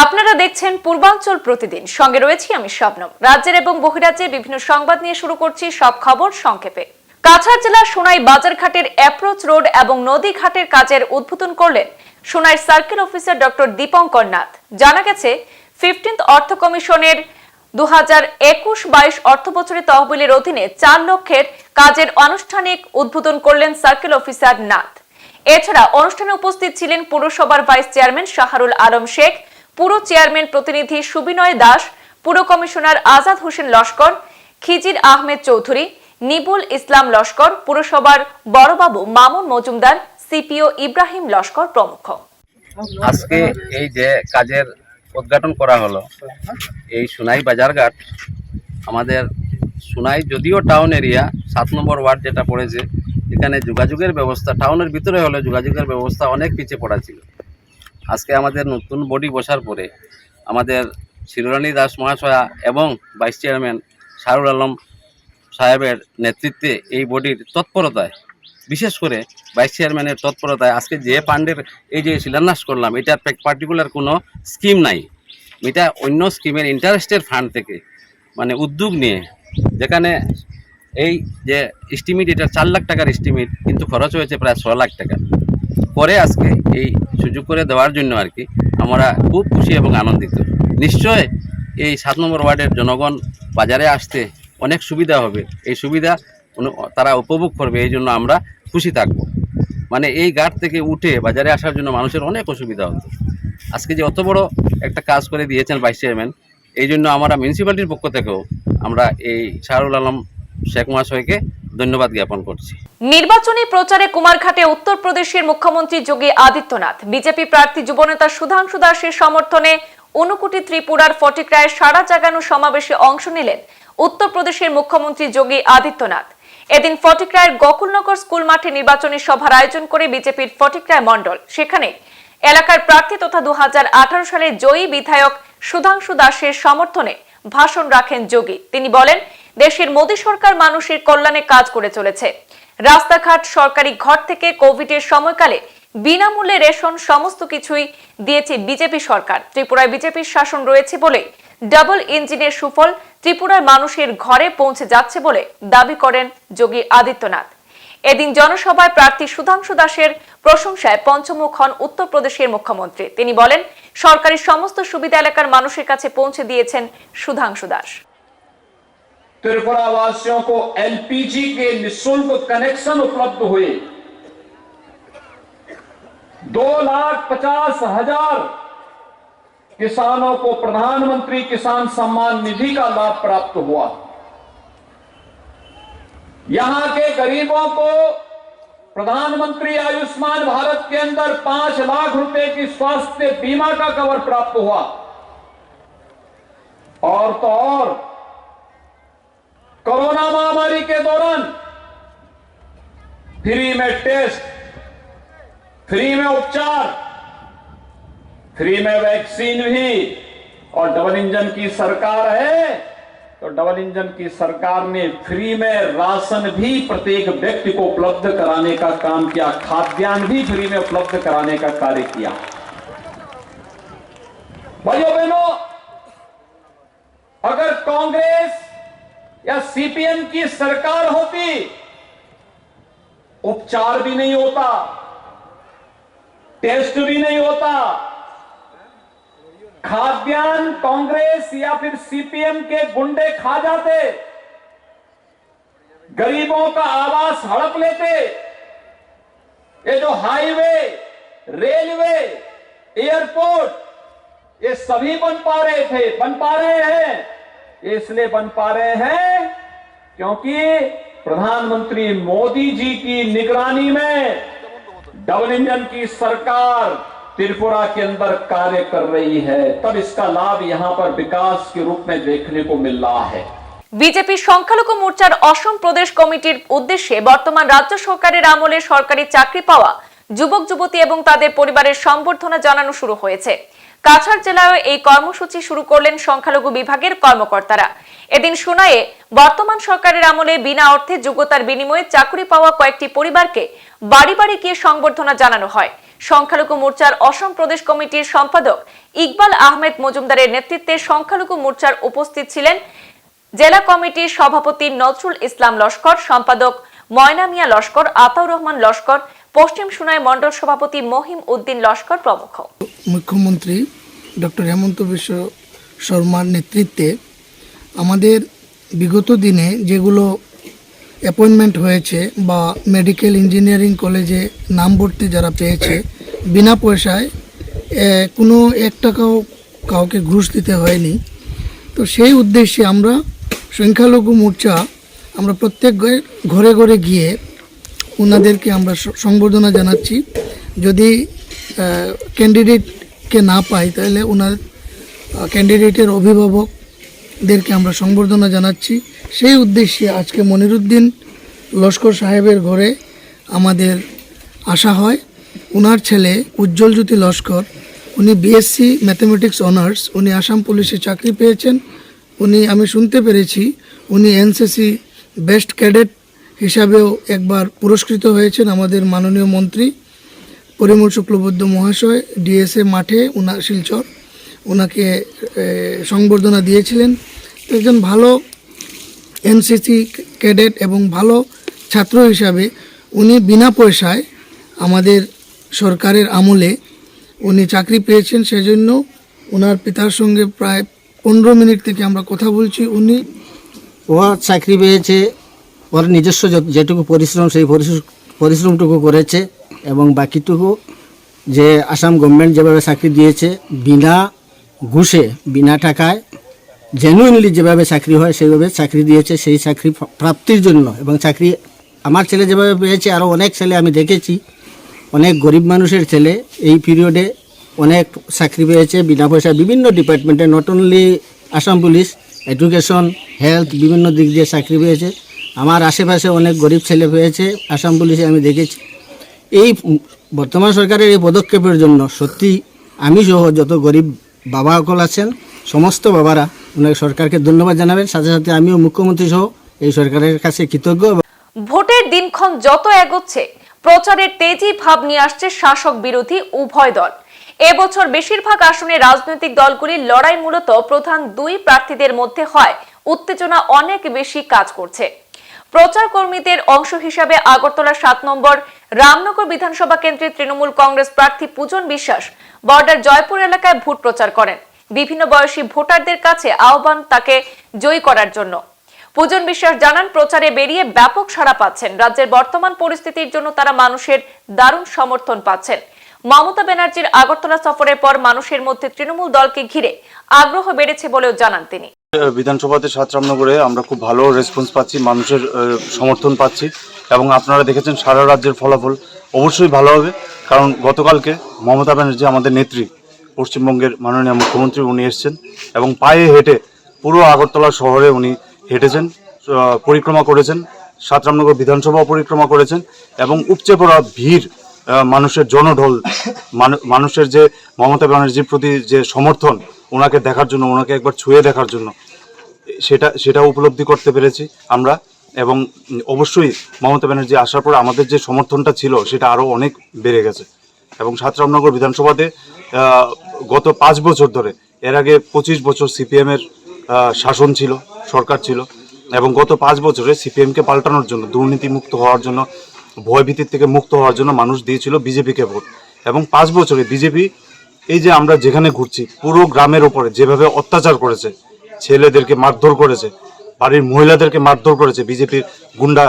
আপনারা দেখছেন পূর্বাঞ্চল প্রতিদিন, সঙ্গে রয়েছি আমি শবনম। রাজ্যের এবং বহিরাজ্যের বিভিন্ন সংবাদ নিয়ে শুরু করছি সব খবর সংক্ষেপে। কাছাড় জেলার সোনাই বাজারঘাটের অ্যাপ্রোচ রোড এবং নদী ঘাটের কাজের উদ্বোধন করলেন Sonai circle officer doctor Dipankar Nath. জানা গেছে 15th অর্থ কমিশনের 2021-22 অর্থ বছরের তহবিলের অধীনে 4 লক্ষের কাজের আনুষ্ঠানিক উদ্বোধন করলেন সার্কেল অফিসার নাথ। এছাড়া অনুষ্ঠানে উপস্থিত ছিলেন পুরসভার ভাইস চেয়ারম্যান শাহরুল আলম শেখ, পুরো চেয়ারম্যান প্রতিনিধি সুবিনয় দাস, পুর কমিশনার আজাদ হোসেন লস্কর, খিজির আহমেদ চৌধুরী, নিবুল ইসলাম লস্কর, পুরসভার বড়বাবু মামুন মজুমদার, সিপিও ইব্রাহিম লস্কর প্রমুখ। আজকে এই যে কাজের উদ্ঘাটন করা হলো, এই সোনাই বাজারঘাট আমাদের সোনাই যদিও টাউন এরিয়া 7 নম্বর ওয়ার্ড যেটা পড়েছে, এখানে যোগাযোগের ব্যবস্থা টাউনের ভিতরে হলে যোগাযোগের ব্যবস্থা অনেক পিছিয়ে পড়া ছিল। আজকে আমাদের নতুন বডি বসার পরে আমাদের শিরোরানী দাস মহাশয়া এবং ভাইস চেয়ারম্যান শাহরুল আলম সাহেবের নেতৃত্বে এই বডির তৎপরতায়, বিশেষ করে ভাইস চেয়ারম্যানের তৎপরতায় আজকে যে ফান্ডের এই যে শিলান্যাস করলাম, এটার পার্টিকুলার কোনো স্কিম নাই, এটা অন্য স্কিমের ইন্টারেস্টের ফান্ড থেকে মানে উদ্যোগ নিয়ে, যেখানে এই যে এস্টিমেট এটা 4 লাখ টাকার এস্টিমেট, কিন্তু খরচ হয়েছে প্রায় 6 লাখ টাকা করে আজকে এই সুযোগ করে দেওয়ার জন্য আর কি আমরা খুব খুশি এবং আনন্দিত। নিশ্চয় এই 7 নম্বর ওয়ার্ডের জনগণ বাজারে আসতে অনেক সুবিধা হবে, এই সুবিধা তারা উপভোগ করবে, এই জন্য আমরা খুশি থাকব। মানে এই ঘাট থেকে উঠে বাজারে আসার জন্য মানুষের অনেক অসুবিধা হতো। আজকে যে অত বড় একটা কাজ করে দিয়েছেন ভাইস চেয়ারম্যান, এই জন্য আমরা মিউনিসিপ্যালিটির পক্ষ থেকেও আমরা এই শাহরুল আলম শেখ মহাশয়কে ধন্যবাদ জ্ঞাপন করছি। নির্বাচনী প্রচারে কুমারঘাটে উত্তরপ্রদেশের মুখ্যমন্ত্রী যোগী আদিত্যনাথ বিজেপি প্রার্থী যুবনেতা সুধাংশু দাসের সমর্থনে ঊনকোটি ত্রিপুরার ফটিকরায় সারা জাগানো সমাবেশে অংশ নিলেন উত্তরপ্রদেশের মুখ্যমন্ত্রী যোগী আদিত্যনাথ। এদিন ফটিকরায়ের গোকুলনগর স্কুল মাঠে নির্বাচনী সভার আয়োজন করে বিজেপির ফটিকরায় মণ্ডল। সেখানে এলাকার প্রার্থী তথা 2018 সালে জয়ী বিধায়ক সুধাংশু দাসের সমর্থনে ভাষণ রাখেন যোগী। তিনি বলেন, দেশের মোদী সরকার মানুষের কল্যাণে কাজ করে চলেছে। রাস্তাঘাট, সরকারি ঘর থেকে কোভিডের সময়কালে বিনামূল্যে রেশন সমস্ত কিছুই দিয়েছে বিজেপি সরকার। ত্রিপুরায় বিজেপির শাসন রয়েছে বলে ডাবল ইঞ্জিনের সুফল ত্রিপুরার মানুষের ঘরে পৌঁছে যাচ্ছে বলে দাবি করেন যোগী আদিত্যনাথ। এদিন জনসভায় প্রার্থী সুধাংশু দাসের প্রশংসায় পঞ্চমুখ হন উত্তরপ্রদেশের মুখ্যমন্ত্রী। তিনি বলেন, সরকারি সমস্ত সুবিধা এলাকার মানুষের কাছে পৌঁছে দিয়েছেন সুধাংশু দাস। त्रिपुरा वासियों को एलपीजी के निःशुल्क कनेक्शन उपलब्ध हुए, 2,50,000 किसानों को प्रधानमंत्री किसान सम्मान निधि का लाभ प्राप्त हुआ। यहां के गरीबों को प्रधानमंत्री आयुष्मान भारत के अंदर 5 लाख रुपए की स्वास्थ्य बीमा का कवर प्राप्त हुआ। और तो और कोरोना महामारी के दौरान फ्री में टेस्ट, फ्री में उपचार, फ्री में वैक्सीन भी। और डबल इंजन की सरकार है तो डबल इंजन की सरकार ने फ्री में राशन भी प्रत्येक व्यक्ति को उपलब्ध कराने का काम किया, खाद्यान्न भी फ्री में उपलब्ध कराने का कार्य किया। भाइयों बहनों, अगर कांग्रेस या सीपीएम की सरकार होती, उपचार भी नहीं होता, टेस्ट भी नहीं होता, खाद्यान्न कांग्रेस या फिर सीपीएम के गुंडे खा जाते, गरीबों का आवास हड़प लेते। ये जो हाईवे, रेलवे, एयरपोर्ट, ये सभी बन पा रहे हैं। इसलिए बन पा रहे हैं क्योंकि प्रधानमंत्री मोदी जी की निगरानी में डबल इंजन की सरकार त्रिपुरा के अंदर कार्य कर रही है, तब इसका लाभ यहां पर विकास के रूप में देखने को मिल रहा है। বিজেপি সংখ্যালঘু মোর্চার অসম প্রদেশ কমিটির উদ্দেশ্যে বর্তমান রাজ্য সরকারের আমলে সরকারি চাকরি পাওয়া যুবক যুবতী এবং তাদের পরিবারের সম্বর্ধনা জানানো শুরু হয়েছে। কাছাড় জেলায় এই কর্মসূচি শুরু করলেন সংখ্যালঘু বিভাগের কর্মকর্তারা। এদিন সোনাইয়ে বর্তমান সরকারের আমলে বিনা অর্থে যোগ্যতার বিনিময়ে চাকরি পাওয়া কয়েকটি পরিবারকে বাড়ি বাড়ি গিয়ে সংবর্ধনা জানানো হয়। সংখ্যালঘু মোর্চার অসম প্রদেশ কমিটির সম্পাদক ইকবাল আহমেদ মজুমদারের নেতৃত্বে সংখ্যালঘু মোর্চার উপস্থিত ছিলেন জেলা কমিটির সভাপতি নজরুল ইসলাম লস্কর, সম্পাদক ময়না মিয়া লস্কর, আতাউর রহমান লস্কর, পশ্চিম সুনাই মণ্ডল সভাপতি মহিম উদ্দিন লস্কর প্রমুখ। মুখ্যমন্ত্রী ডক্টর হেমন্ত বিশ্ব শর্মার নেতৃত্বে আমাদের বিগত দিনে যেগুলো অ্যাপয়েন্টমেন্ট হয়েছে বা মেডিকেল ইঞ্জিনিয়ারিং কলেজে নাম ভর্তি যারা পেয়েছে বিনা পয়সায়, কোনো 1 টাকাও কাউকে ঘুষ দিতে হয়নি। তো সেই উদ্দেশ্যে আমরা সংখ্যালঘু মোর্চা আমরা প্রত্যেক ঘরে ঘরে গিয়ে ওনাদেরকে আমরা সংবর্ধনা জানাচ্ছি। যদি ক্যান্ডিডেটকে না পাই তাহলে ওনার ক্যান্ডিডেটের অভিভাবকদেরকে আমরা সংবর্ধনা জানাচ্ছি। সেই উদ্দেশ্যে আজকে মনিরুদ্দিন লস্কর সাহেবের ঘরে আমাদের আসা হয়। ওনার ছেলে উজ্জ্বল জ্যোতি লস্কর, উনি বিএসসি ম্যাথমেটিক্স অনার্স, উনি আসাম পুলিশে চাকরি পেয়েছেন। উনি, আমি শুনতে পেরেছি, উনি এনসিসি বেস্ট ক্যাডেট হিসাবেও একবার পুরস্কৃত হয়েছেন। আমাদের মাননীয় মন্ত্রী পরিমল শুক্লবৈদ্য মহাশয় ডিএসএ মাঠে শিলচর ওনাকে সংবর্ধনা দিয়েছিলেন। তো একজন ভালো এনসিসি ক্যাডেট এবং ভালো ছাত্র হিসাবে উনি বিনা পয়সায় আমাদের সরকারের আমলে উনি চাকরি পেয়েছেন। সেজন্য ওনার পিতার সঙ্গে প্রায় 15 মিনিট থেকে আমরা কথা বলছি। উনি ও চাকরি পেয়েছে, ওর নিজস্ব যেটুকু পরিশ্রম সেই পরিশ্রমটুকু করেছে এবং বাকিটুকু যে আসাম গভর্নমেন্ট যেভাবে চাকরি দিয়েছে বিনা ঘুষে বিনা টাকায় জেনুইনলি যেভাবে চাকরি হয় সেইভাবে চাকরি দিয়েছে। সেই চাকরি প্রাপ্তির জন্য এবং চাকরি আমার ছেলে যেভাবে পেয়েছে আরও অনেক ছেলে আমি দেখেছি, অনেক গরিব মানুষের ছেলে এই পিরিয়ডে অনেক চাকরি পেয়েছে বিনা পয়সায় বিভিন্ন ডিপার্টমেন্টে, not only Assam police, education, health, বিভিন্ন দিক দিয়ে চাকরি পেয়েছে। আমার আশেপাশে অনেক গরিব ছেলে পেয়েছে আসাম পুলিশে আমি দেখেছি। এই বর্তমান সরকারের এই পদক্ষেপের জন্য সত্যি আমি সহ যত গরিব বাবা সকল আছেন সমস্ত বাবারা ওনাকে সরকারকে ধন্যবাদ জানাবেন। সাথে সাথে আমিও মুখ্যমন্ত্রী সহ এই সরকারের কাছে কৃতজ্ঞ। ভোটের দিনক্ষণ যত এগোচ্ছে প্রচারের তেজি ভাব নিয়ে আসছে শাসক বিরোধী উভয় দল। এবছর বেশিরভাগ আসনে রাজনৈতিক দলগুলির লড়াই মূলত প্রধান 2 প্রার্থীদের মধ্যে হয়। উত্তেজনা অনেক বেশি কাজ করছে। প্রচার কর্মীদের অংশ হিসাবে আগরতলা 7 নম্বর রামনগর বিধানসভা কেন্দ্রের তৃণমূল কংগ্রেস প্রার্থী পূজন বিশ্বাস বর্ডার জয়পুর এলাকায় ভোট প্রচার করেন। বিভিন্ন বয়সী ভোটারদের কাছে আহ্বান তাকে জয়ী করার জন্য। পূজন বিশ্বাস জানান, প্রচারে বেরিয়ে ব্যাপক সাড়া পাচ্ছেন। রাজ্যের বর্তমান পরিস্থিতির জন্য তারা মানুষের দারুণ সমর্থন পাচ্ছেন। মমতা ব্যানার্জির আগরতলা সফরের পর মানুষের মধ্যে তৃণমূল দলকে ঘিরে আগ্রহ বেড়েছে বলেও জানান তিনি। বিধানসভাতে 7 রামনগরে আমরা খুব ভালো রেসপন্স পাচ্ছি, মানুষের সমর্থন পাচ্ছি এবং আপনারা দেখেছেন সারা রাজ্যের ফলাফল অবশ্যই ভালো হবে। কারণ গতকালকে মমতা ব্যানার্জি আমাদের নেত্রী, পশ্চিমবঙ্গের মাননীয় মুখ্যমন্ত্রী, উনি এসছেন এবং পায়ে হেঁটে পুরো আগরতলা শহরে উনি হেঁটেছেন, পরিক্রমা করেছেন, 7 রামনগর বিধানসভা পরিক্রমা করেছেন এবং উপচে পড়া ভিড়, মানুষের জনঢল, মানুষের যে মমতা ব্যানার্জির প্রতি যে সমর্থন, ওনাকে দেখার জন্য, ওনাকে একবার ছুঁয়ে দেখার জন্য, সেটা উপলব্ধি করতে পেরেছি আমরা। এবং অবশ্যই মমতা ব্যানার্জি আসার পর আমাদের যে সমর্থনটা ছিল সেটা আরও অনেক বেড়ে গেছে। এবং 7 রামনগর বিধানসভাতে গত 5 বছর ধরে, এর আগে 25 বছর সিপিএমের শাসন ছিল, সরকার ছিল এবং গত 5 বছরে সিপিএমকে পাল্টানোর জন্য, দুর্নীতি মুক্ত হওয়ার জন্য, ভয়ভীতির থেকে মুক্ত হওয়ার জন্য মানুষ দিয়েছিল বিজেপিকে ভোট। এবং 5 বছরে বিজেপি এই যে আমরা যেখানে ঘুরছি পুরো গ্রামের ওপরে যেভাবে অত্যাচার করেছে, ছেলেদেরকে মারধর করেছে, বাড়ির মহিলাদেরকে মারধর করেছে বিজেপির গুন্ডা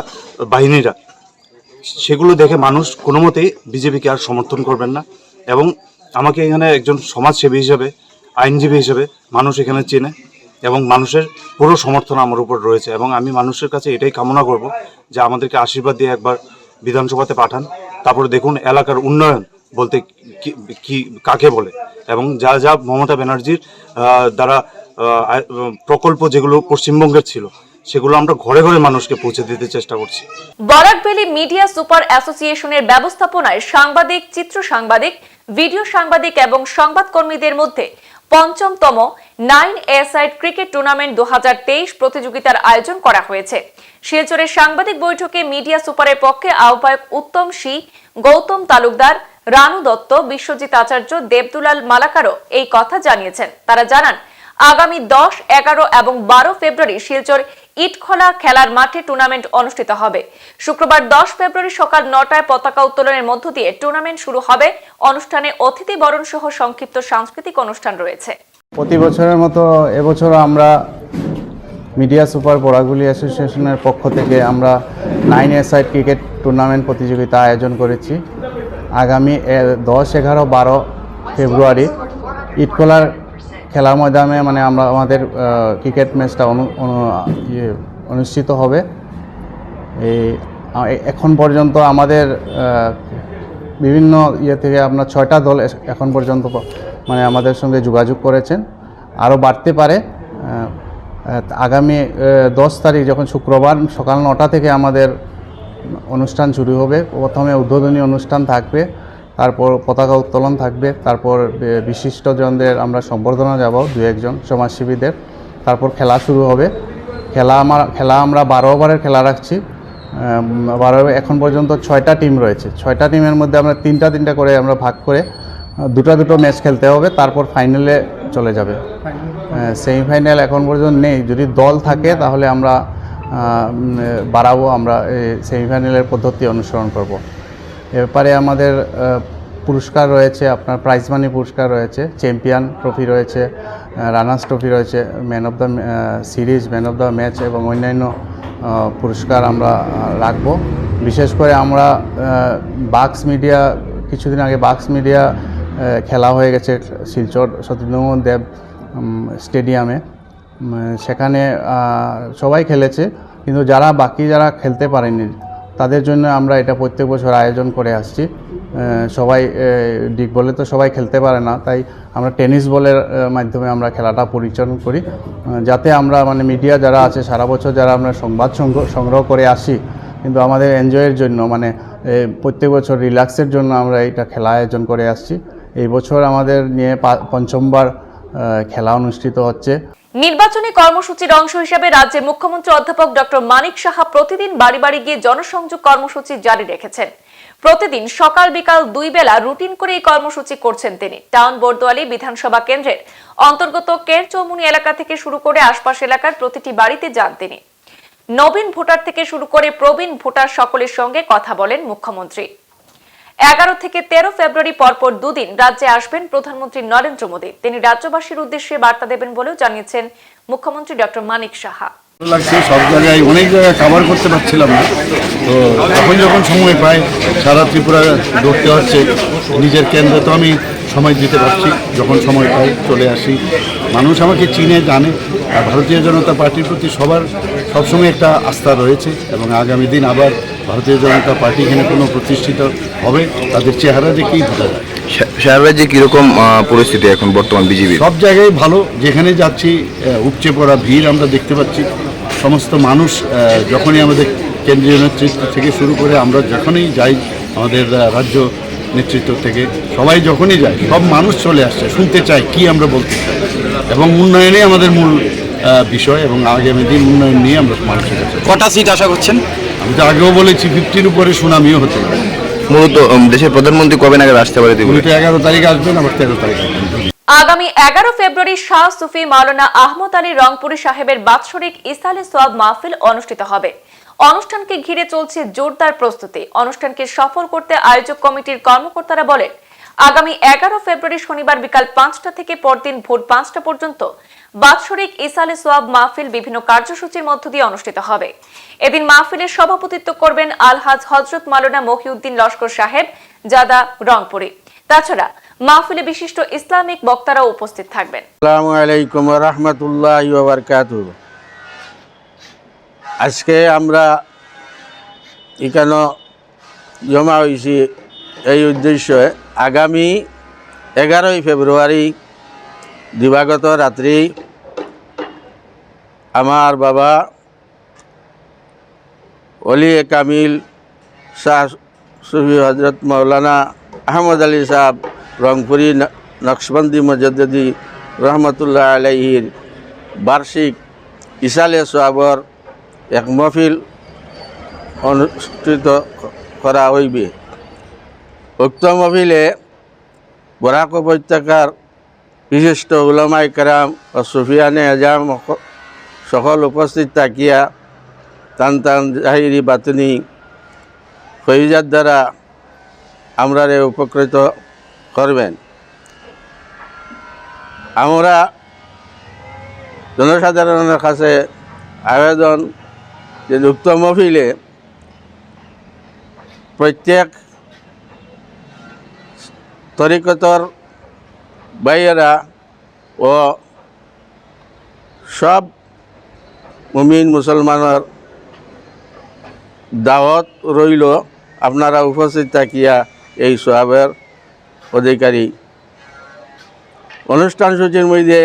বাহিনীরা, সেগুলো দেখে মানুষ কোনো মতেই বিজেপিকে আর সমর্থন করবেন না। এবং আমাকে এখানে একজন সমাজসেবী হিসেবে, আইনজীবী হিসেবে মানুষ এখানে চেনে এবং মানুষের পুরো সমর্থন আমার উপর রয়েছে। এবং আমি মানুষের কাছে এটাই কামনা করব যে আমাদেরকে আশীর্বাদ দিয়ে একবার বিধানসভাতে পাঠান, তারপরে দেখুন এলাকার উন্নয়ন বলতে কি কাকে বলে এবং যা যা মমতা ব্যানার্জির দ্বারা প্রকল্প যেগুলো পশ্চিমবঙ্গের ছিল সেগুলো আমরা ঘরে ঘরে মানুষকে পৌঁছে দিতে চেষ্টা করছি। বরাক ভ্যালি মিডিয়া সুপার অ্যাসোসিয়েশনের ব্যবস্থাপনায় সাংবাদিক, চিত্র সাংবাদিক, ভিডিও সাংবাদিক এবং সংবাদকর্মীদের মধ্যে ৫ম 9A-সাইড ক্রিকেট টুর্নামেন্ট 2023 প্রতিযোগিতার আয়োজন করা হয়েছে। শিলচরের সাংবাদিক বৈঠকে মিডিয়া সুপারের পক্ষে আহ্বায়ক উত্তম সি, গৌতম তালুকদার, রানু দত্ত, বিশ্বজিৎ আচার্য, দেবদুলাল মালাকারও এই কথা জানিয়েছেন। তারা জানান, আগামী 10, 11 এবং 12 ফেব্রুয়ারি শিলচর ইটখোলা খেলার মাঠে টুর্নামেন্ট অনুষ্ঠিত হবে। শুক্রবার 10 ফেব্রুয়ারি সকাল 9টায় পতাকা উত্তোলনের মধ্য দিয়ে টুর্নামেন্ট শুরু হবে। অনুষ্ঠানে অতিথি বরণ সহ সংক্ষিপ্ত সাংস্কৃতিক অনুষ্ঠান রয়েছে। প্রতি বছরের মতো এবছরও আমরা মিডিয়া সুপার বরাগুলি অ্যাসোসিয়েশনের পক্ষ থেকে আমরা 9A ক্রিকেট টুর্নামেন্ট প্রতিযোগিতা আয়োজন করেছি। আগামী 10, 11, 12 ফেব্রুয়ারি ইটখোলার খেলার ময়দানে মানে আমরা আমাদের ক্রিকেট ম্যাচটা অনুষ্ঠিত হবে। এখন পর্যন্ত আমাদের বিভিন্ন থেকে আপনার 6টা দল এখন পর্যন্ত মানে আমাদের সঙ্গে যোগাযোগ করেছেন, আরও বাড়তে পারে। আগামী 10 তারিখ যখন শুক্রবার সকাল 9টা থেকে আমাদের অনুষ্ঠান শুরু হবে। প্রথমে উদ্বোধনী অনুষ্ঠান থাকবে, তারপর পতাকা উত্তোলন থাকবে, তারপর বিশিষ্টজনদের আমরা সম্বর্ধনা যাব, 2-1 জন সমাজসেবীদের। তারপর খেলা শুরু হবে। খেলা আমরা 12 ওভারের খেলা রাখছি। 12 এখন পর্যন্ত 6টা টিম রয়েছে। 6টা টিমের মধ্যে আমরা 3টা করে আমরা ভাগ করে 2টো ম্যাচ খেলতে হবে, তারপর ফাইনালে চলে যাবে। সেমিফাইনাল এখন পর্যন্ত নেই। যদি দল থাকে তাহলে আমরা বাড়াবো, আমরা সেমিফাইনালের পদ্ধতি অনুসরণ করব। এরপরে আমাদের পুরস্কার রয়েছে, আপনার প্রাইজ মানি পুরস্কার রয়েছে, চ্যাম্পিয়ন ট্রফি রয়েছে, রানার্স ট্রফি রয়েছে, man of the series, man of the match এবং অন্যান্য পুরস্কার আমরা রাখব। বিশেষ করে আমরা বাক্স মিডিয়া, কিছুদিন আগে বাক্স মিডিয়া খেলা হয়ে গেছে শিলচর সতীন্দ্রমোহন দেব স্টেডিয়ামে। সেখানে সবাই খেলেছে, কিন্তু যারা খেলতে পারেনি তাদের জন্য আমরা এটা প্রত্যেক বছর আয়োজন করে আসছি। সবাই ডিগ বলে তো সবাই খেলতে পারে না, তাই আমরা টেনিস বলের মাধ্যমে আমরা খেলাটা পরিচালনা করি, যাতে আমরা মানে মিডিয়া যারা আছে সারা বছর যারা আমরা সংবাদ সংগ্রহ করে আসি, কিন্তু আমাদের এনজয়ের জন্য মানে প্রত্যেক বছর রিল্যাক্সের জন্য আমরা এইটা খেলা আয়োজন করে আসছি। এই বছর আমাদের নিয়ে 5মবার খেলা অনুষ্ঠিত হচ্ছে। নির্বাচনী কর্মসূচির অংশ হিসেবে রাজ্যের মুখ্যমন্ত্রী অধ্যাপক ডক্টর মানিক সাহা প্রতিদিন বাড়ি বাড়ি গিয়ে জনসংযোগ কর্মসূচি জারি রেখেছেন। প্রতিদিন সকাল বিকাল 2 বেলা রুটিন করে এই কর্মসূচি করছেন তিনি। টাউন বরদোয়ালি বিধানসভা কেন্দ্রের অন্তর্গত কের চৌমুনি এলাকা থেকে শুরু করে আশপাশ এলাকার প্রতিটি বাড়িতে যান তিনি। নবীন ভোটার থেকে শুরু করে প্রবীণ ভোটার সকলের সঙ্গে কথা বলেন মুখ্যমন্ত্রী। 11 থেকে 13 ফেব্রুয়ারি পরপর 2 দিন রাজ্যে আসবেন প্রধানমন্ত্রী নরেন্দ্র মোদী। তিনি রাজ্যবাসীর উদ্দেশ্যে বার্তা দেবেন বলেও জানিয়েছেন মুখ্যমন্ত্রী ডক্টর মানিক সাহা। লাগছে, সব জায়গায় অনেক জায়গায় কভার করতে পারছিলাম না, তো এখন যখন সময় পাই সারা ত্রিপুরা দৌড়তে হচ্ছে। নিজের কেন্দ্রে তো আমি সময় দিতে পারছি, যখন সময় পাই চলে আসি। মানুষ আমাকে চিনে জানে, আর ভারতীয় জনতা পার্টির প্রতি সবসময় একটা আস্থা রয়েছে, এবং আগামী দিন আবার ভারতীয় জনতা পার্টি এখানে কোনো প্রতিষ্ঠিত হবে, তাদের চেহারা দেখেই বোঝা যায়। সারারাজ্যে কিরকম পরিস্থিতি এখন বর্তমান বিজেপি? সব জায়গায় ভালো, যেখানে যাচ্ছি উপচে পড়া ভিড় আমরা দেখতে পাচ্ছি। সমস্ত মানুষ যখনই আমাদের কেন্দ্রীয় নেতৃত্ব থেকে শুরু করে আমরা যখনই যাই, আমাদের রাজ্য নেতৃত্ব থেকে সবাই যখনই যায়, সব মানুষ চলে আসছে, শুনতে চায় কি আমরা বলতে চাই, এবং উন্নয়নে আমাদের মূল বিষয়, এবং আগামী দিন উন্নয়ন নিয়ে আমরা মানুষের কাছে। কটা সিট আশা করছেন? আমি তো আগেও বলেছি 50-র উপরে সুনামিও হতে পারে। মূলত দেশের প্রধানমন্ত্রী কবে নাগাদ আসতে পারে? 11 তারিখ আসবেন, আবার 13 তারিখ আসবেন। আগামী 11 ফেব্রুয়ারি শাহ সুফি মাওলানা আহমদ আলী রংপুরি সাহেবের বাৎসরিক ইসালে সোয়াব মাহফিল অনুষ্ঠিত হবে। অনুষ্ঠানকে ঘিরে চলছে জোরদার প্রস্তুতি। অনুষ্ঠানকে সফল করতে আয়োজক কমিটির কর্মকর্তারা বলেন, আগামী 11 ফেব্রুয়ারি শনিবার বিকাল 5টা থেকে পরদিন ভোর 5টা পর্যন্ত বাৎসরিক ইসালে সোয়াব মাহফিল বিভিন্ন কার্যসূচির মধ্য দিয়ে অনুষ্ঠিত হবে। এদিন মাহফিলের সভাপতিত্ব করবেন আলহাজ হযরত মাওলানা মহিউদ্দিন লস্কর সাহেব জাদা রংপুরি। তাছাড়া মাহফিলে বিশিষ্ট ইসলামিক বক্তারাও উপস্থিত থাকবেন। আসসালামু আলাইকুম ওয়া রাহমাতুল্লাহি ওয়া বারাকাতুহু। আজকে আমরা এখানে জমা হয়েছি এই উদ্দেশ্যে, আগামী 11 ফেব্রুয়ারি দিবাগত রাত্রি আমার বাবা ওলি কামিল শাহ সুফি হজরত মৌলানা আহমদ আলী সাহেব রংপুরি নকশবন্দি মুজাদ্দিদি রহমতুল্লাহ আলাইহির বার্ষিক ইসালে সোয়াবর এক মহফিল অনুষ্ঠিত করা হইবে। উক্ত মহফিলে বরাক উপত্যকার বিশিষ্ট উলামায়ে কেরাম ও সুফিয়ানে আজম সকল উপস্থিত থাকিয়া টান টান জাহিরি বাতনি ফৈজার দ্বারা আমরারে উপকৃত করবেন। আমরা জনসাধারণের কাছে আবেদন যে উক্ত মহফিলে প্রত্যেক তরিকতর ভাইয়েরা ও সব মুমিন মুসলমানের দাওয়াত রইল, আপনারা উপস্থিত থাকিয়া এই সওয়াবের অধিকারী। অনুষ্ঠান সূচির মধ্যে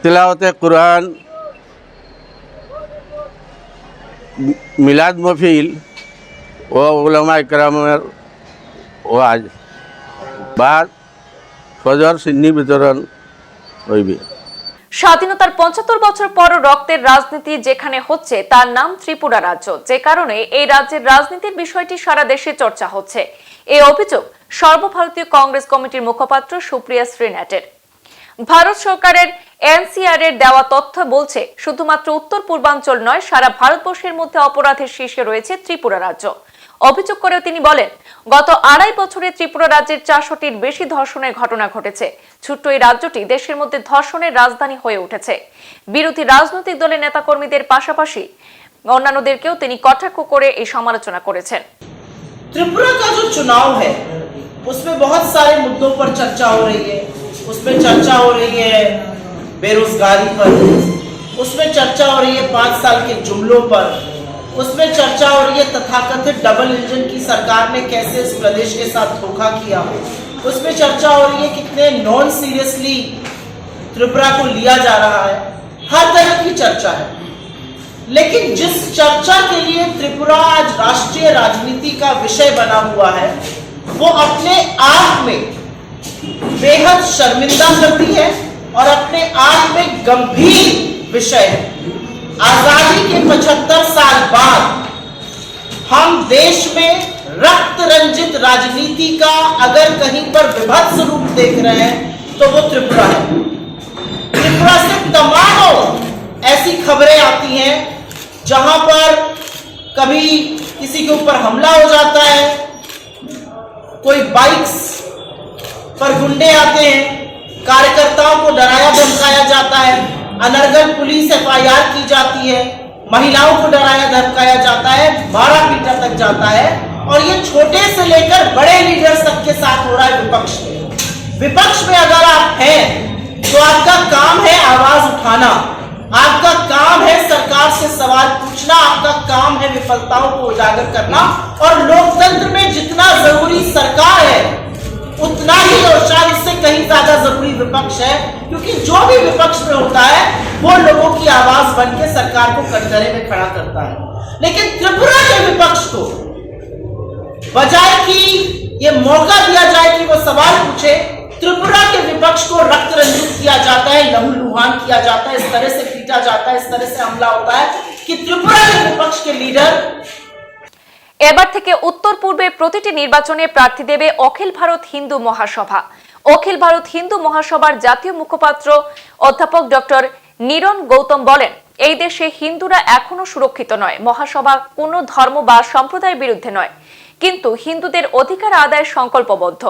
তিলাওয়াতে কুরআন, মিলাদ মহফিল ও উলামায়ে কেরামের ওয়াজ বাদ ফজর সিন্নি বিতরণ হইবে। স্বাধীনতার ৭৫ বছর পর রক্তের রাজনীতি যেখানে হচ্ছে তার নাম ত্রিপুরা রাজ্য, যে কারণে এই রাজ্যের রাজনীতির বিষয়টি সারা দেশে চর্চা হচ্ছে। এই অভিযোগ সর্বভারতীয় কংগ্রেস কমিটির মুখপাত্র সুপ্রিয়া শ্রীনাথের। ভারত সরকারের এনসিআর এর দেওয়া তথ্য বলছে শুধুমাত্র উত্তর পূর্বাঞ্চল নয়, সারা ভারতবর্ষের মধ্যে অপরাধের শীর্ষে রয়েছে ত্রিপুরা রাজ্য। অভিযোগ করেও তিনি বলেন, গত ২.৫ বছরে ত্রিপুরা রাজ্যের ৪০০টির বেশি ধর্ষণের ঘটনা ঘটেছে। ছোট্ট এই রাজ্যটি দেশের মধ্যে ধর্ষণের রাজধানী হয়ে উঠেছে। বিরোধী রাজনৈতিক দলের নেতাকর্মীদের পাশাপাশি অন্যান্যদেরকেও তিনি কটাক্ষ করে এই সমালোচনা করেছেন। त्रिपुरा का जो चुनाव है उसमें बहुत सारे मुद्दों पर चर्चा हो रही है। उसमें चर्चा हो रही है बेरोजगारी पर, उसमें चर्चा हो रही है 5 साल के जुमलों पर, उसमें चर्चा हो रही है तथाकथित डबल इंजन की सरकार ने कैसे इस प्रदेश के साथ धोखा किया, उसमें चर्चा हो रही है कितने नॉन सीरियसली त्रिपुरा को लिया जा रहा है। हर तरह की चर्चा है, लेकिन जिस चर्चा के लिए त्रिपुरा आज राष्ट्रीय राजनीति का विषय बना हुआ है वो अपने आप में बेहद शर्मिंदा करती है और अपने आप में गंभीर विषय है। आजादी के 75 साल बाद हम देश में रक्त रंजित राजनीति का अगर कहीं पर विभत्स रूप देख रहे हैं तो वो त्रिपुरा है। त्रिपुरा से तमाम ऐसी खबरें आती हैं जहां पर कभी किसी के ऊपर हमला हो जाता है, कोई बाइक्स पर गुंडे आते हैं, कार्यकर्ताओं को डराया धमकाया जाता है, अनर्गल पुलिस FIR की जाती है, महिलाओं को डराया धमकाया जाता है, मारा पीटा तक जाता है। और ये छोटे से लेकर बड़े लीडर्स तक के साथ हो रहा है विपक्ष में। विपक्ष में अगर आप हैं तो आपका काम है आवाज उठाना, आपका काम है सरकार से सवाल पूछना, आपका काम है विफलताओं को उजागर करना। और लोकतंत्र में जितना जरूरी सरकार है उतना ही और शायद इससे कहीं ज्यादा जरूरी विपक्ष है, क्योंकि जो भी विपक्ष में होता है वो लोगों की आवाज बन के सरकार को कटघरे में खड़ा करता है। लेकिन त्रिपुरा के विपक्ष को बजाय कि ये मौका दिया जाए कि वो सवाल पूछे, त्रिपुरा के विपक्ष को रक्त रंजित किया जाता है, लहूलुहान किया जाता है, इस तरह से पीटा जाता है, इस तरह से हमला होता है कि त्रिपुरा के विपक्ष के लीडर। এবার থেকে উত্তর পূর্বে প্রতিটি নির্বাচনে প্রার্থী দেবে অখিল ভারত হিন্দু মহাসভা। অখিল ভারত হিন্দু মহাসভার জাতীয় মুখপাত্র অধ্যাপক ডক্টর নিরণ গৌতম বলেন, এই দেশে হিন্দুরা এখনো সুরক্ষিত নয়। মহাসভা কোনো ধর্ম বা সম্প্রদায়ের বিরুদ্ধে নয়, কিন্তু হিন্দুদের অধিকার আদায়ের সংকল্পবদ্ধ।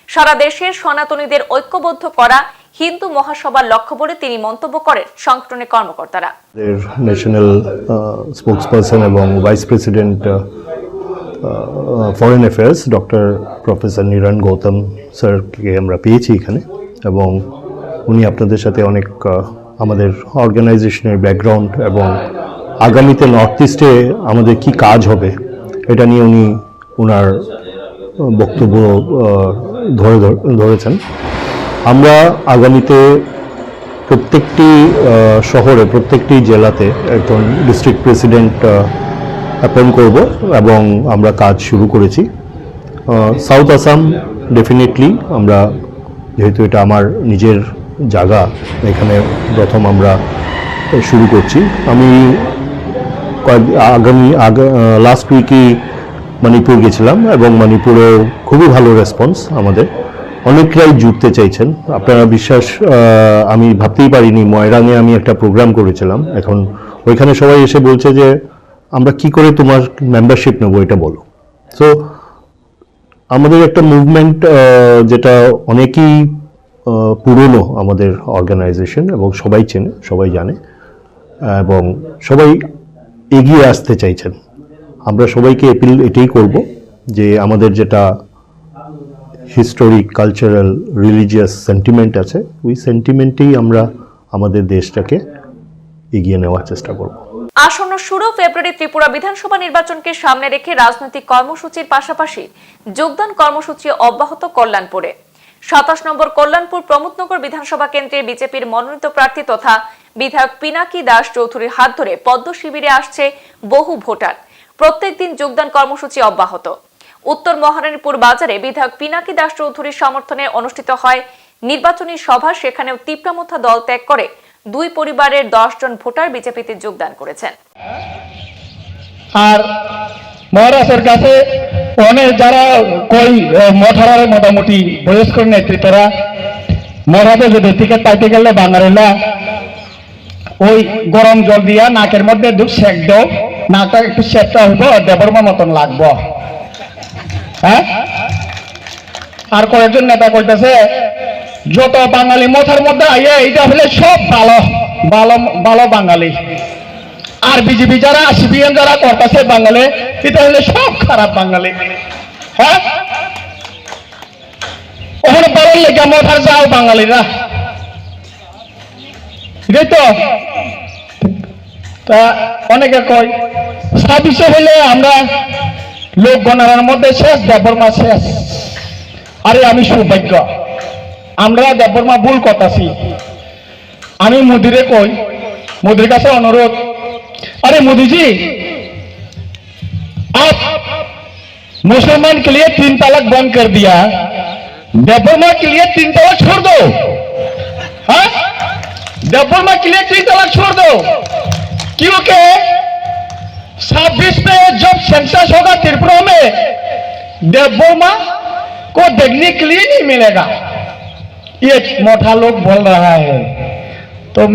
সারা দেশের সনাতনীদের ঐক্যবদ্ধ করা হিন্দু মহাসভার লক্ষ্য বলে তিনি মন্তব্য করেন সংগঠনের কর্মকর্তারা। ন্যাশনাল স্পোকসপারসন এবং vice president foreign affairs doctor professor Niran Gautam স্যারকে আমরা পেয়েছি এখানে, এবং উনি আপনাদের সাথে অনেক আমাদের অর্গানাইজেশনের ব্যাকগ্রাউন্ড এবং আগামীতে নর্থ ইস্টে আমাদের কি কাজ হবে এটা নিয়ে উনি ওনার বক্তব্য ধরেছেন। আমরা আগামীতে প্রত্যেকটি শহরে প্রত্যেকটি জেলাতে একজন ডিস্ট্রিক্ট প্রেসিডেন্ট অ্যাপয়েন্ট করব এবং আমরা কাজ শুরু করেছি। সাউথ আসাম ডেফিনেটলি আমরা, যেহেতু এটা আমার নিজের জায়গা, এখানে প্রথম আমরা শুরু করছি। আমি লাস্ট উইকই মণিপুর গেছিলাম এবং মণিপুরেও খুবই ভালো রেসপন্স আমাদের, অনেকরাই জুড়তে চাইছেন। আপনারা বিশ্বাস, আমি ভাবতেই পারিনি ময়রাঙে আমি একটা প্রোগ্রাম করেছিলাম, এখন ওইখানে সবাই এসে বলছে যে আমরা কি করে তোমার মেম্বারশিপ নেবো এটা বলো। সো আমাদের একটা মুভমেন্ট যেটা অনেকই পুরনো আমাদের অর্গানাইজেশন এবং সবাই চেনে, সবাই জানে এবং সবাই এগিয়ে আসতে চাইছেন। আমরা সবাইকে অ্যাপিল এটাই করব যে আমাদের যেটা হিস্টোরিক, কালচারাল, রিলিজিয়াস সেন্টিমেন্ট আছে, ওই সেন্টিমেন্টেই আমরা আমাদের দেশটাকে এগিয়ে নেওয়ার চেষ্টা করব। আসন্ন 16 ফেব্রুয়ারি ত্রিপুরা বিধানসভা নির্বাচনকে সামনে রেখে রাজনৈতিক কর্মসূচির পাশাপাশি যোগদান কর্মসূচি অব্যাহত কল্যাণপুরে। 27 নম্বর কল্যাণপুর প্রমোদনগর বিধানসভা কেন্দ্রে বিজেপির মনোনীত প্রার্থী তথা বিধায়ক পিনাকি দাস চৌধুরীর হাত ধরে পদ্ম শিবিরে আসছে বহু ভোটার। প্রত্যেকদিন যোগদান কর্মসূচি অব্যাহত। উত্তর মহারানীপুর বাজারে বিধায়ক পিনাকি দাস চৌধুরীর সমর্থনে অনুষ্ঠিত হয় নির্বাচনী সভা, সেখানেও তিপ্রামথা দল ত্যাগ করে দুই পরিবারের 10 জন ভোটার বিজেপিতে যোগদান করেছেন। আর মহারাজের কাছে অনেক যারা কই মঠার মোটামুটি বয়স্ক নেতৃত্বরা মহারাজের যদি টিকিট পাইতে গেলে বাঙালিরা ওই গরম জল দিয়া নাকের মধ্যে সেক দাও, নাকটা একটু সেকটা হইব, দেবর্মা মতন লাগবো। হ্যাঁ, আর কয়েকজন নেতা কইতেছে যত বাঙালি মথার মধ্যে আইয়া এইটা হলে সব ভালো ভালো ভালো বাঙালি, আর বিজেপি যারা সিপিএম যারা করতেছে বাঙালি, এটা হলে সব খারাপ বাঙালি। হ্যাঁ, ওখানে বলার লেগে মথার যাও বাঙালিরা, এটাই তো। তা অনেকে কয় 26 হইলে আমরা লোক গণনার মধ্যে শেষ, দেববর্মা শেষ। আরে আমি সৌভাগ্য, আমরা দেববর্মা ভুল করতেছি। আমি মোদিরে কই, मोदी का से अनुरोध, अरे मोदी जी आप मुसलमान के लिए 3 तलाक बंद कर दिया, देवबर्मा के लिए 3 तलाक छोड़ दो। हाँ, देवबर्मा के लिए 3 तलाक छोड़ दो, क्योंकि 26 में जब सेंसस होगा त्रिपुरा में देवबर्मा को देखने के लिए नहीं मिलेगा। ये मोटा लोग बोल रहा है, तो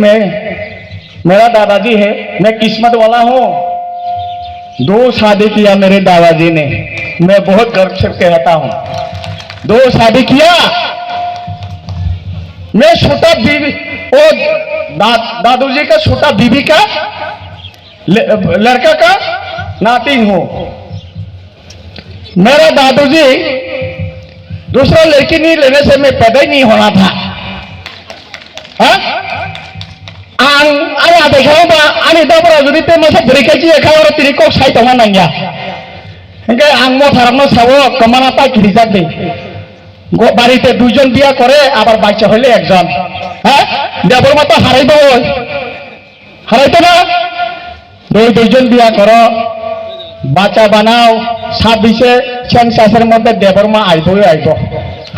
मेरा दादाजी है, मैं किस्मत वाला हूं, 2 शादी किया मेरे दादाजी ने, मैं बहुत गर्व से कहता हूं, 2 शादी किया। मैं छोटा बीवी, ओ दादूजी का छोटा बीबी का लड़का का नाती हूं। मेरा दादूजी दूसरा लड़की नहीं लेने से मैं पैदा ही नहीं होना था। आं देखा आनी दाबरा जुदी ते मसे ब्रेकेजी एखा और तिनी को साइट होना नंगा इनके आं मो थारनो सावो कमाना पा खिरि जाते गो बाड़ीते 2 জন বিয়া করে আবার বাচ্চা হইলে একজন। হ্যাঁ, দেববর্মা তো হারাইবো, হারাইতো না। 2 জন বিয়া করো, বাচ্চা বানাও, 26 সেন্সাসের মধ্যে দেববর্মা আইবো,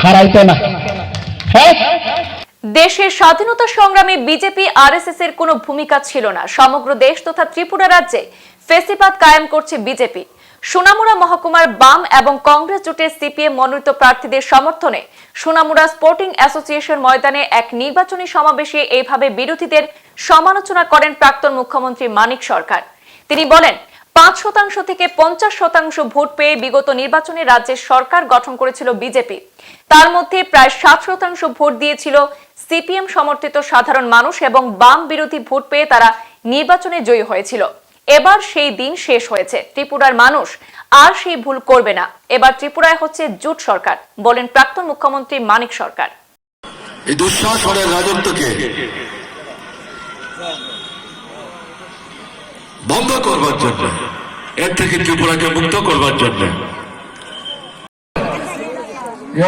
হারাইতো না। হ্যাঁ, দেশের স্বাধীনতা সংগ্রামে বিজেপি আরএসএস এর কোনো ভূমিকা ছিল না। সমগ্র দেশ তথা ত্রিপুরা রাজ্যে ফেসিবাদ কায়েম করছে বিজেপি। সোনামুড়া মহকুমার বাম এবং কংগ্রেস জোটের সিপিএম মনোনীত প্রার্থীদের সমর্থনে সোনামুড়া স্পোর্টিং অ্যাসোসিয়েশন ময়দানে এক নির্বাচনী সমাবেশে এইভাবে বিরোধীদের সমালোচনা করেন প্রাক্তন মুখ্যমন্ত্রী মানিক সরকার। তিনি বলেন, 5% থেকে 50% ভোট পেয়ে বিগত নির্বাচনে রাজ্যের সরকার গঠন করেছিল বিজেপি। তার মধ্যে প্রায় 7% ভোট দিয়েছিল সিপিএম সমর্থিত সাধারণ মানুষ এবং বাম বিরোধী ভোট পেয়ে তারা নির্বাচনে জয়ী হয়েছিল। এবার সেই দিন শেষ হয়েছে, ত্রিপুরার মানুষ আর সেই ভুল করবে না। এবার ত্রিপুরায় হচ্ছে জোট সরকার, বলেন প্রাক্তন মুখ্যমন্ত্রী মানিক সরকার। এই দুঃশাসনের রাজত্বকে বন্ধ করবার জন্য, এর থেকে ত্রিপুরাকে মুক্ত করবার জন্য,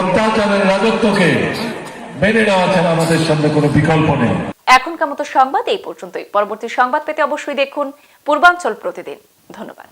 অত্যাচারের রাজত্বকে মেনে নেওয়া ছাড়া আমাদের সামনে কোনো বিকল্প নেই। এখনকার মতো সংবাদ এই পর্যন্তই। পরবর্তী সংবাদ পেতে অবশ্যই দেখুন পূর্বাঞ্চল প্রতিদিন। ধন্যবাদ।